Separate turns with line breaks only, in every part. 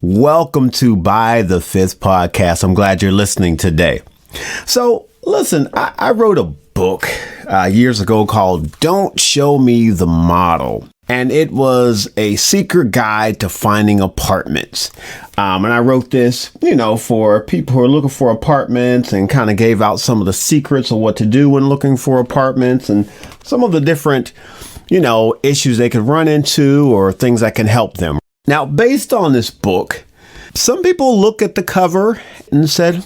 Welcome to By the Fifth Podcast. I'm glad you're listening today. So, listen, I wrote a book years ago called Don't Show Me the Model. And it was a secret guide to finding apartments. And I wrote this, for people who are looking for apartments, and kind of gave out some of the secrets of what to do when looking for apartments and some of the different, issues they could run into or things that can help them. Now, based on this book, some people look at the cover and said,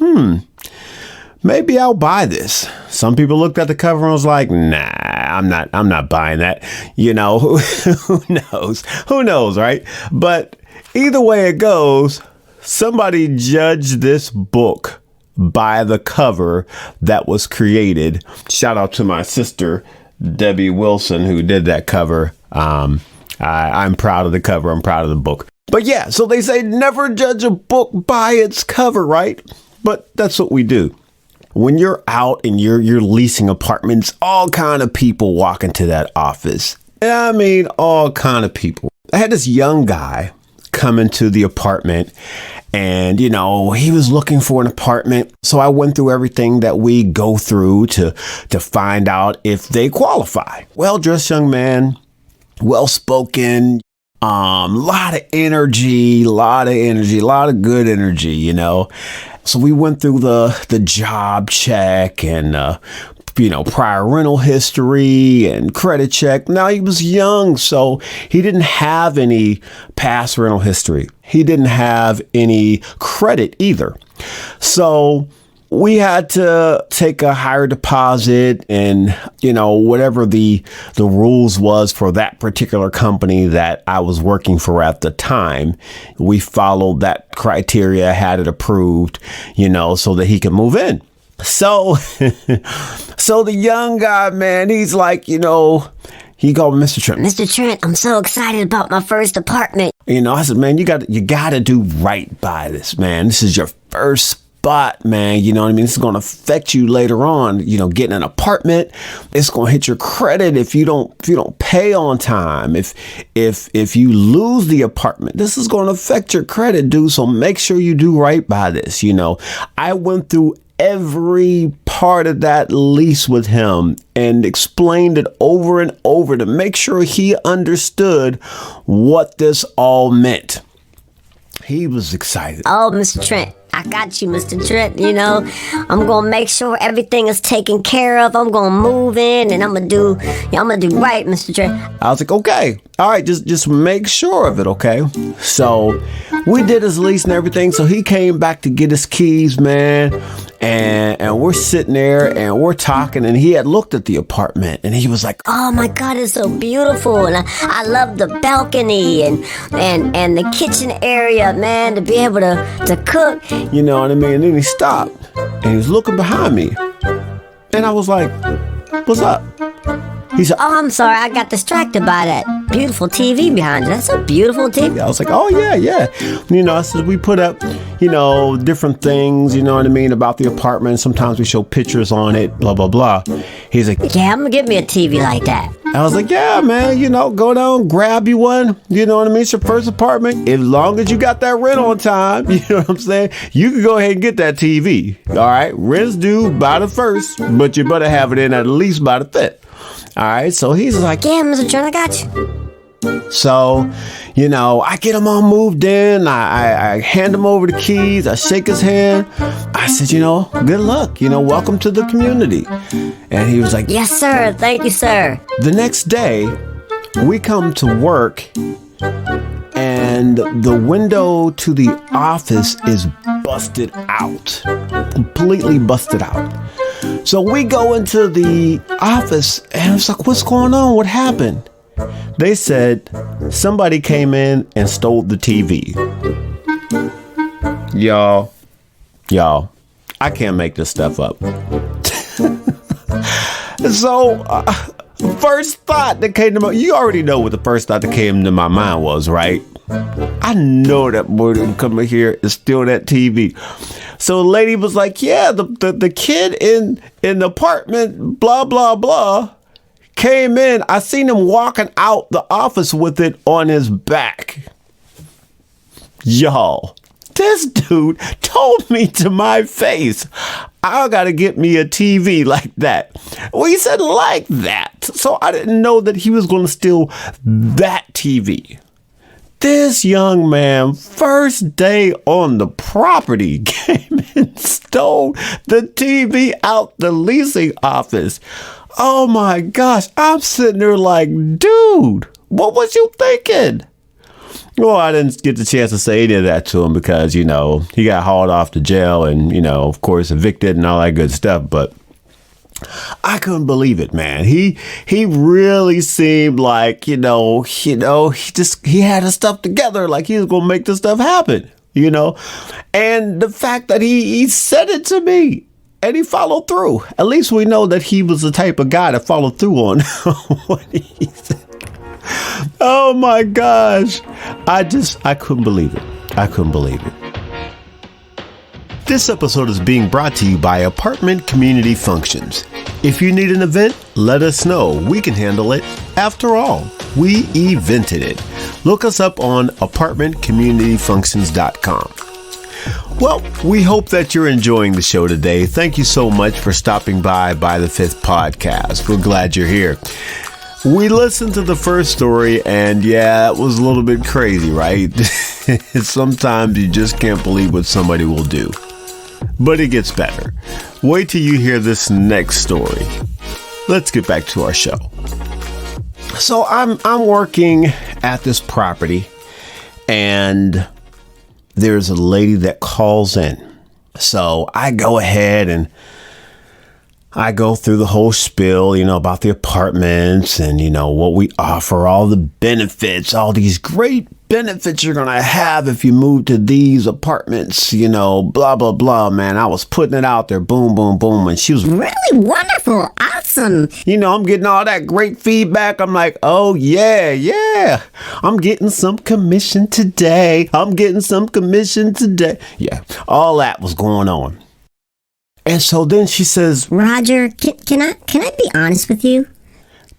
maybe I'll buy this. Some people looked at the cover and was like, nah, I'm not buying that. Who knows, right? But either way it goes, somebody judged this book by the cover that was created. Shout out to my sister, Debbie Wilson, who did that cover. I'm proud of the cover. I'm proud of the book. But yeah, so they say never judge a book by its cover, right? But that's what we do. When you're out and you're leasing apartments, all kind of people walk into that office. I mean, all kind of people. I had this young guy come into the apartment and, he was looking for an apartment. So I went through everything that we go through to find out if they qualify. Well-dressed young man, well-spoken, lot of energy, lot of good energy, So we went through the job check and, prior rental history and credit check. Now, he was young, so he didn't have any past rental history. He didn't have any credit either. So we had to take a higher deposit and, whatever the rules was for that particular company that I was working for at the time. We followed that criteria, had it approved, so that he could move in. So the young guy, man, he's like, he called Mr. Trent.
Mr. Trent, I'm so excited about my first apartment.
I said, man, you got to do right by this, man. This is your first spot, man. You know what I mean? This is going to affect you later on, getting an apartment. It's going to hit your credit if you don't pay on time. If you lose the apartment, this is going to affect your credit, dude. So make sure you do right by this. I went through every part of that lease with him and explained it over and over to make sure he understood what this all meant. He was excited.
Oh, Mr. Trent, I got you, Mr. Trent. I'm going to make sure everything is taken care of. I'm going to move in and I'm going to do right, Mr. Trent.
I was like, okay, all right, just make sure of it, okay? So we did his lease and everything. So he came back to get his keys, man. And we're sitting there and we're talking, and he had looked at the apartment and he was like,
oh my God, it's so beautiful. And I love the balcony and the kitchen area, man, to be able to cook.
You know what I mean? And then he stopped and he was looking behind me. And I was like, what's up? He said,
oh, I'm sorry, I got distracted by that beautiful TV behind you. That's a beautiful TV.
I was like, oh, yeah. I said, we put up, different things, about the apartment. Sometimes we show pictures on it, blah, blah, blah. He's like,
yeah, I'm going to get me a TV like that.
I was like, yeah, man, go down, grab you one. You know what I mean? It's your first apartment. As long as you got that rent on time, you know what I'm saying? You can go ahead and get that TV. All right. Rent's due by the 1st, but you better have it in at least by the 5th. All right. So he's like,
yeah, Mr. Trent, I got you.
So, I get him all moved in. I hand him over the keys. I shake his hand. I said, good luck. Welcome to the community. And he was like,
yes, sir. Thank you, sir.
The next day, we come to work and the window to the office is busted out, completely busted out. So we go into the office and it's like, what's going on? What happened? They said somebody came in and stole the TV. Y'all, I can't make this stuff up. So, first thought that came to my, you already know what the first thought that came to my mind was, right? I know that boy didn't come in here and steal that TV. So the lady was like, yeah, the kid in the apartment, blah, blah, blah, came in. I seen him walking out the office with it on his back. Y'all, this dude told me to my face, I gotta get me a TV like that. Well, he said like that. So I didn't know that he was gonna steal that TV. This young man, first day on the property, came and stole the TV out the leasing office. Oh my gosh, I'm sitting there like, dude, what was you thinking? Well, I didn't get the chance to say any of that to him because, he got hauled off to jail and, of course, evicted and all that good stuff. But I couldn't believe it, man. He really seemed like, he had his stuff together, like he was going to make this stuff happen, And the fact that he said it to me and he followed through. At least we know that he was the type of guy that followed through on what he said. Oh my gosh. I couldn't believe it. I couldn't believe it. This episode is being brought to you by Apartment Community Functions. If you need an event, let us know. We can handle it. After all, we evented it. Look us up on apartmentcommunityfunctions.com. Well, we hope that you're enjoying the show today. Thank you so much for stopping by the Fifth Podcast. We're glad you're here. We listened to the first story, and yeah, it was a little bit crazy, right? Sometimes you just can't believe what somebody will do. But it gets better. Wait till you hear this next story. Let's get back to our show. So I'm working at this property, and there's a lady that calls in. So I go ahead and I go through the whole spiel, about the apartments and, what we offer, all the benefits, all these great benefits you're going to have if you move to these apartments, blah, blah, blah, man. I was putting it out there, boom, boom, boom. And she was
really wonderful. Awesome.
I'm getting all that great feedback. I'm like, oh, yeah. I'm getting some commission today. Yeah, all that was going on. And so then she says,
Roger, can I be honest with you?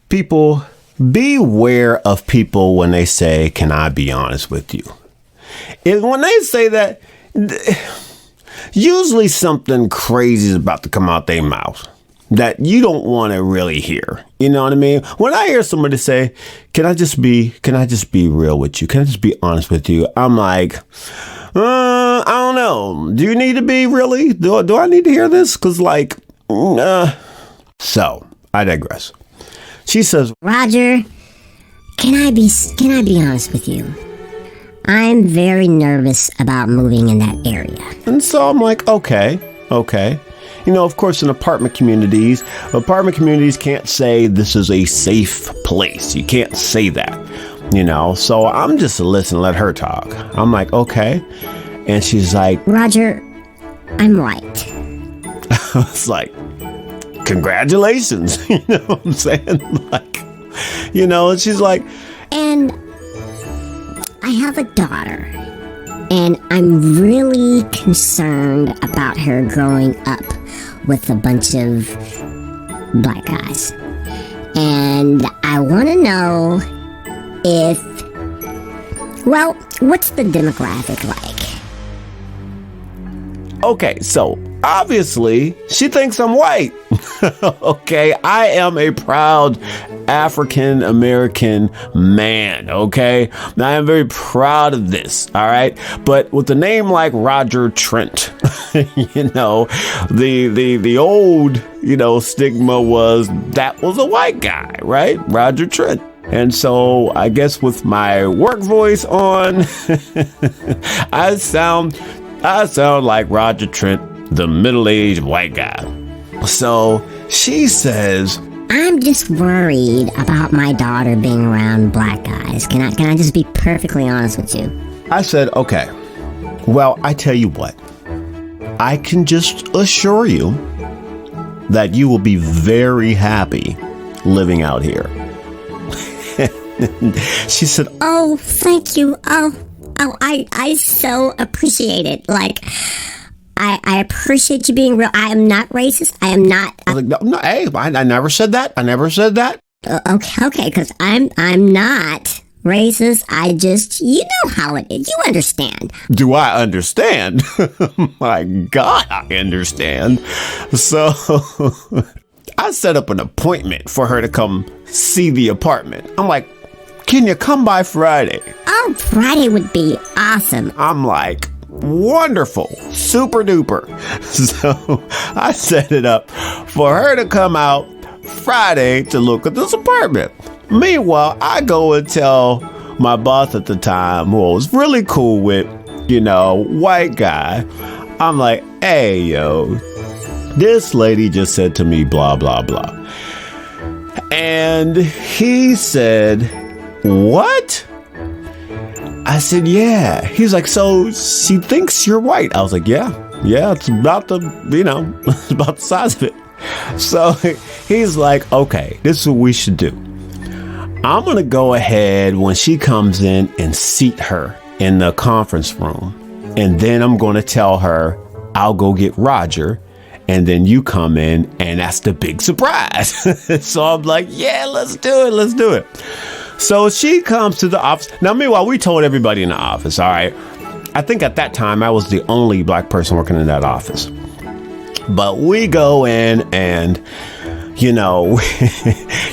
People, beware of people when they say, can I be honest with you? And when they say that, usually something crazy is about to come out their mouth that you don't want to really hear. You know what I mean? When I hear somebody say, can I just be real with you? Can I just be honest with you? I'm like, I don't know. Do you need to be really? Do I need to hear this? Because So I digress. She says,
Roger, can I be honest with you? I'm very nervous about moving in that area.
And so I'm like, okay. Of course, in apartment communities can't say this is a safe place. You can't say that. So I'm just listening, let her talk. I'm like, okay. And she's like,
Roger, I'm right.
I was like, congratulations. You know what I'm saying? And she's like,
and I have a daughter, and I'm really concerned about her growing up with a bunch of black guys. And I want to know what's the demographic like?
Okay, so obviously she thinks I'm white. Okay, I am a proud African American man. Okay, I am very proud of this. All right, but with a name like Roger Trent, the old stigma was that was a white guy, right? Roger Trent. And so I guess with my work voice on, I sound like Roger Trent, the middle-aged white guy. So she says,
I'm just worried about my daughter being around black guys. Can I just be perfectly honest with you?
I said, okay. Well, I tell you what. I can just assure you that you will be very happy living out here. She said,
oh, thank you. Oh, I so appreciate it. I appreciate you being real. I am not racist. I am not.
I was like, no, hey, I never said that.
Okay, because I'm not racist. You know how it is. You understand.
Do I understand? My God, I understand. So I set up an appointment for her to come see the apartment. I'm like, can you come by Friday?
Oh, Friday would be awesome.
I'm like, wonderful, super duper. So I set it up for her to come out Friday to look at this apartment. Meanwhile, I go and tell my boss at the time, who I was really cool with, white guy. I'm like, hey, yo, this lady just said to me, blah, blah, blah. And he said, what? I said, yeah. He's like, so she thinks you're white. I was like, yeah, it's about it's about the size of it. So he's like, okay, this is what we should do. I'm going to go ahead when she comes in and seat her in the conference room. And then I'm going to tell her, I'll go get Roger. And then you come in and that's the big surprise. So I'm like, yeah, let's do it. So she comes to the office. Now, meanwhile, we told everybody in the office, all right? I think at that time, I was the only black person working in that office. But we go in and,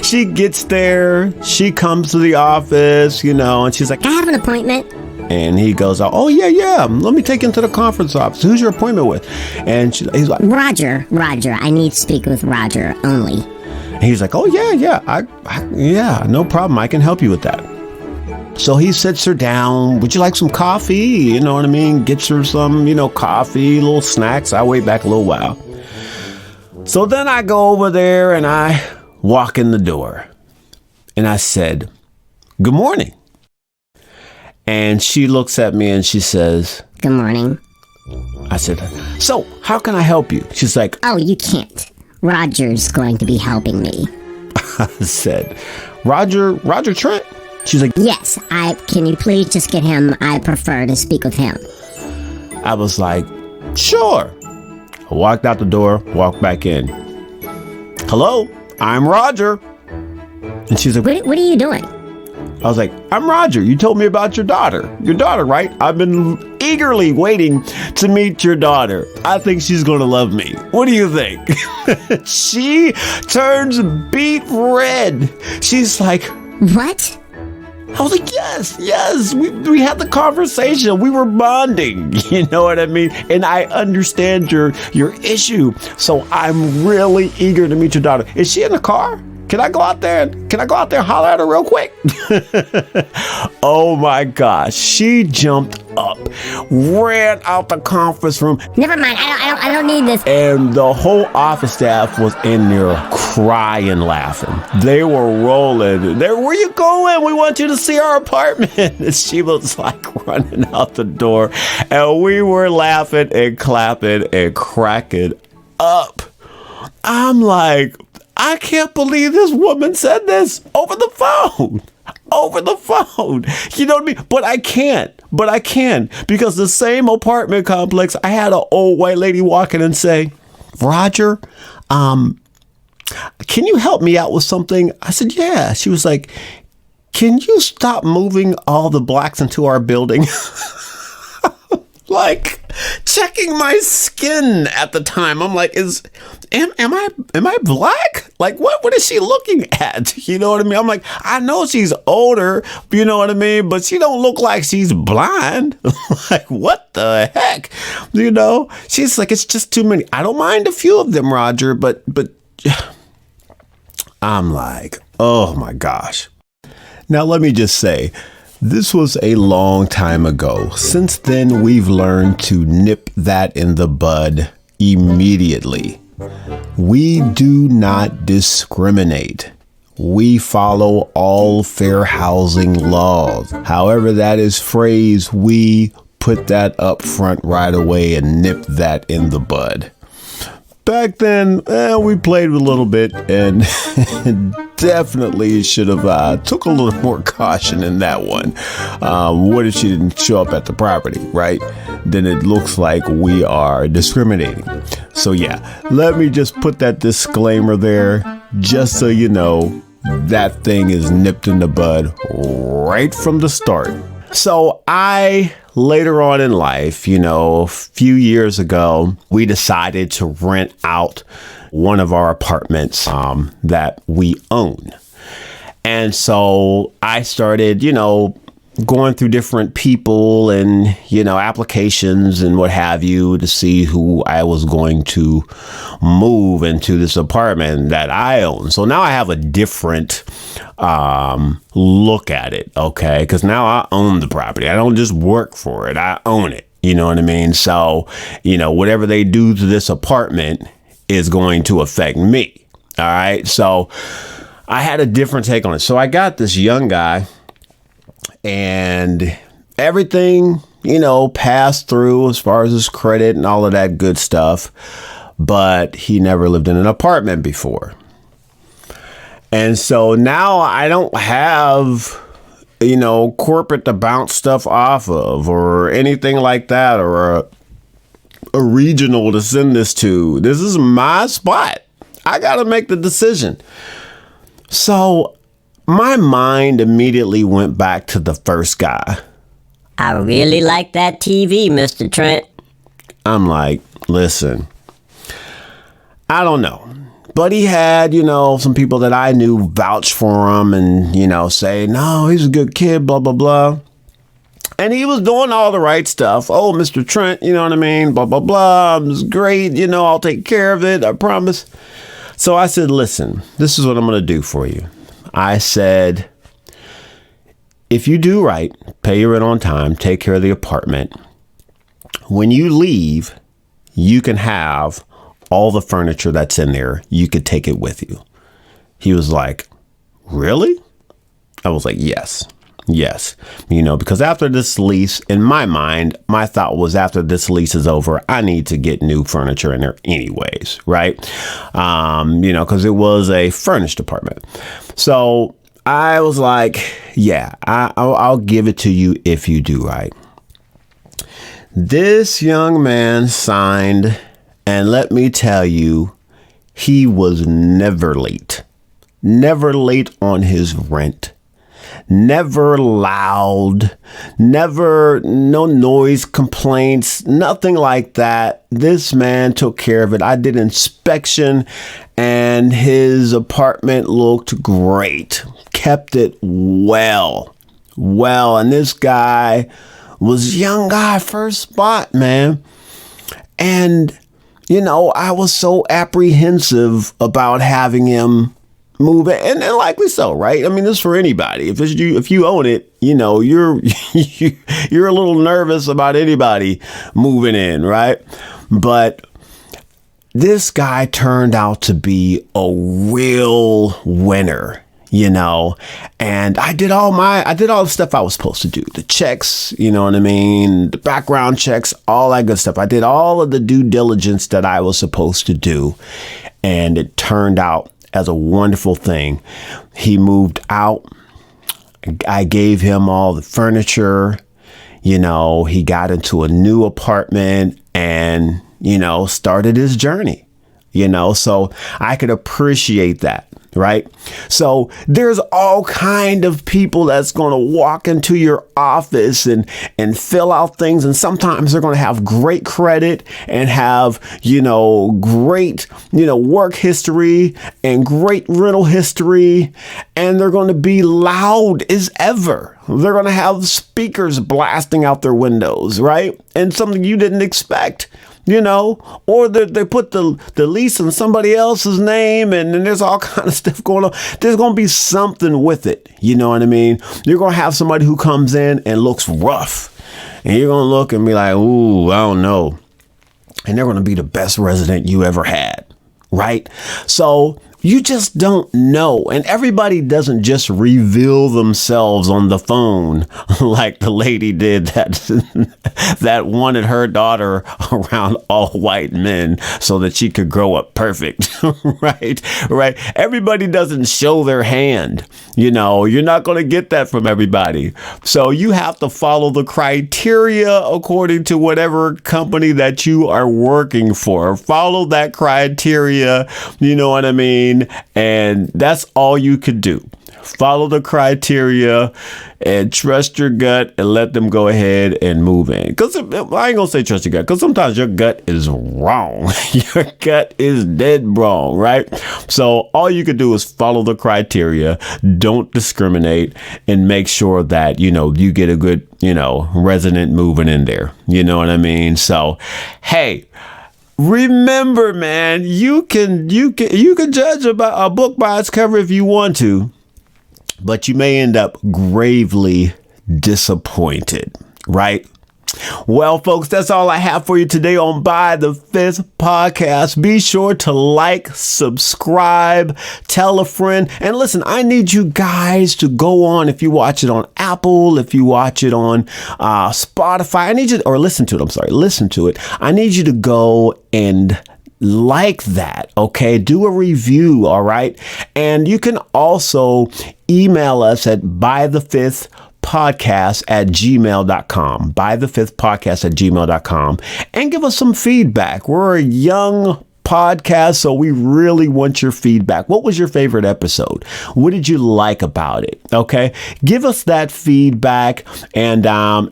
she gets there. She comes to the office, and she's like,
I have an appointment.
And he goes, oh, yeah. Let me take you into the conference office. Who's your appointment with? And he's like,
Roger. I need to speak with Roger only.
And he's like, oh, yeah, yeah, no problem. I can help you with that. So he sits her down. Would you like some coffee? You know what I mean? Gets her some, coffee, little snacks. I wait back a little while. So then I go over there and I walk in the door. And I said, good morning. And she looks at me and she says,
good morning.
I said, so how can I help you? She's like,
oh, you can't. Roger's going to be helping me.
I said, Roger Trent? She's like,
yes, can you please just get him? I prefer to speak with him.
I was like, sure. I walked out the door, walked back in. Hello, I'm Roger. And she's like,
what are you doing?
I was like, I'm Roger. You told me about your daughter. Your daughter, right? I've been eagerly waiting to meet your daughter. I think she's going to love me. What do you think? She turns beet red. She's like,
what?
I was like, yes. We had the conversation. We were bonding. You know what I mean? And I understand your issue. So I'm really eager to meet your daughter. Is she in the car? Can I go out there and holler at her real quick? Oh my gosh. She jumped up, ran out the conference room.
Never mind. I don't need this.
And the whole office staff was in there crying, laughing. They were rolling. Where you going? We want you to see our apartment. And she was like running out the door. And we were laughing and clapping and cracking up. I'm like, I can't believe this woman said this over the phone. You know what I mean? But I can because the same apartment complex, I had an old white lady walk in and say, Roger, can you help me out with something? I said, yeah. She was like, can you stop moving all the blacks into our building? Like checking my skin at the time. I'm like, am I black? Like what is she looking at? You know what I mean? I'm like, I know she's older, you know what I mean? But she don't look like she's blind. Like what the heck? She's like, it's just too many. I don't mind a few of them, Roger, but I'm like, oh my gosh. Now let me just say, this was a long time ago. Since then, we've learned to nip that in the bud immediately. We do not discriminate. We follow all fair housing laws. However that is phrased, we put that up front right away and nip that in the bud. Back then, we played a little bit and definitely should have took a little more caution in that one. What if she didn't show up at the property, right? Then it looks like we are discriminating. So yeah, let me just put that disclaimer there just so you know that thing is nipped in the bud right from the start. So I, later on in life, a few years ago, we decided to rent out one of our apartments that we own. And so I started, going through different people and, applications and what have you to see who I was going to move into this apartment that I own. So now I have a different look at it, okay? Because now I own the property. I don't just work for it. I own it. You know what I mean? So, whatever they do to this apartment is going to affect me. All right. So I had a different take on it. So I got this young guy. And everything, passed through as far as his credit and all of that good stuff. But he never lived in an apartment before. And so now I don't have, corporate to bounce stuff off of or anything like that, or a regional to send this to. This is my spot. I got to make the decision. So my mind immediately went back to the first guy.
I really like that TV, Mr. Trent.
I'm like, listen, I don't know. But he had, some people that I knew vouch for him and, say, no, he's a good kid, blah, blah, blah. And he was doing all the right stuff. Oh, Mr. Trent, you know what I mean? Blah, blah, blah. It's great. I'll take care of it. I promise. So I said, listen, this is what I'm going to do for you. I said, if you do right, pay your rent on time, take care of the apartment, when you leave, you can have all the furniture that's in there. You could take it with you. He was like, really? I was like, yes. Because after this lease, in my mind, my thought was after this lease is over, I need to get new furniture in there anyways, right? Because it was a furnished apartment. So I was like, yeah, I'll give it to you if you do right. This young man signed, and let me tell you, he was never late on his rent. Never loud, never no noise complaints, nothing like that. This man took care of it. I did inspection and his apartment looked great. Kept it well. And this guy was young guy, first spot, man. And, I was so apprehensive about having him move it, and likely so, right? I mean, this is for anybody. If you own it, you're you're a little nervous about anybody moving in, right? But this guy turned out to be a real winner, and I did all the stuff I was supposed to do, the checks, the background checks, all that good stuff. I did all of the due diligence that I was supposed to do, and it turned out as a wonderful thing. He moved out. I gave him all the furniture. He got into a new apartment and, started his journey, so I could appreciate that. Right. So there's all kind of people that's going to walk into your office and fill out things. And sometimes they're going to have great credit and have, great, work history and great rental history. And they're going to be loud as ever. They're going to have speakers blasting out their windows. Right. And something you didn't expect. Or they put the lease in somebody else's name, and then there's all kind of stuff going on. There's going to be something with it. You know what I mean? You're going to have somebody who comes in and looks rough, and you're going to look and be like, ooh, I don't know. And they're going to be the best resident you ever had. Right? So you just don't know. And everybody doesn't just reveal themselves on the phone like the lady did that wanted her daughter around all white men so that she could grow up perfect. Right. Everybody doesn't show their hand. You're not going to get that from everybody. So you have to follow the criteria according to whatever company that you are working for. Follow that criteria. You know what I mean? mean? And that's all you could do. Follow the criteria and trust your gut and let them go ahead and move in. Because I ain't going to say trust your gut, because sometimes your gut is wrong. Your gut is dead wrong, right? So all you could do is follow the criteria, don't discriminate, and make sure that, you get a good, resident moving in there. You know what I mean? So, hey, remember, man, you can judge about a book by its cover if you want to, but you may end up gravely disappointed, right? Well, folks, that's all I have for you today on By the Fifth Podcast. Be sure to like, subscribe, tell a friend. And listen, I need you guys to go on, if you watch it on Apple, if you watch it on Spotify, listen to it. I need you to go and like that. Okay. Do a review. All right. And you can also email us at bythefifthpodcast@gmail.com, bythefifthpodcast@gmail.com, and give us some feedback. We're a young podcast, so we really want your feedback. What was your favorite episode? What did you like about it? Okay, give us that feedback, and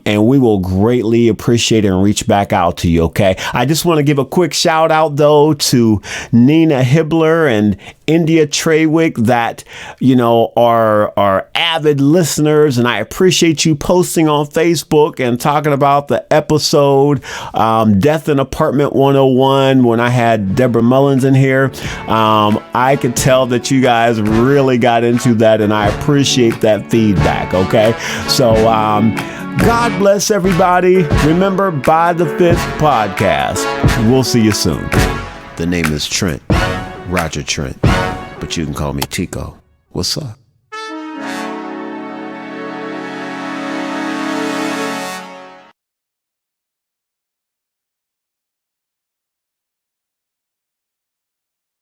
we will greatly appreciate it and reach back out to you. Okay, I just want to give a quick shout out though to Nina Hibbler and India Treywick that are avid listeners, and I appreciate you posting on Facebook and talking about the episode Death in Apartment 101 when I had Deborah Mullins in here. I could tell that you guys really got into that, and I appreciate that feedback. Okay, so God bless everybody. Remember, By the Fifth Podcast. We'll see you soon. The name is Trent, Roger Trent, but you can call me Tico. What's up?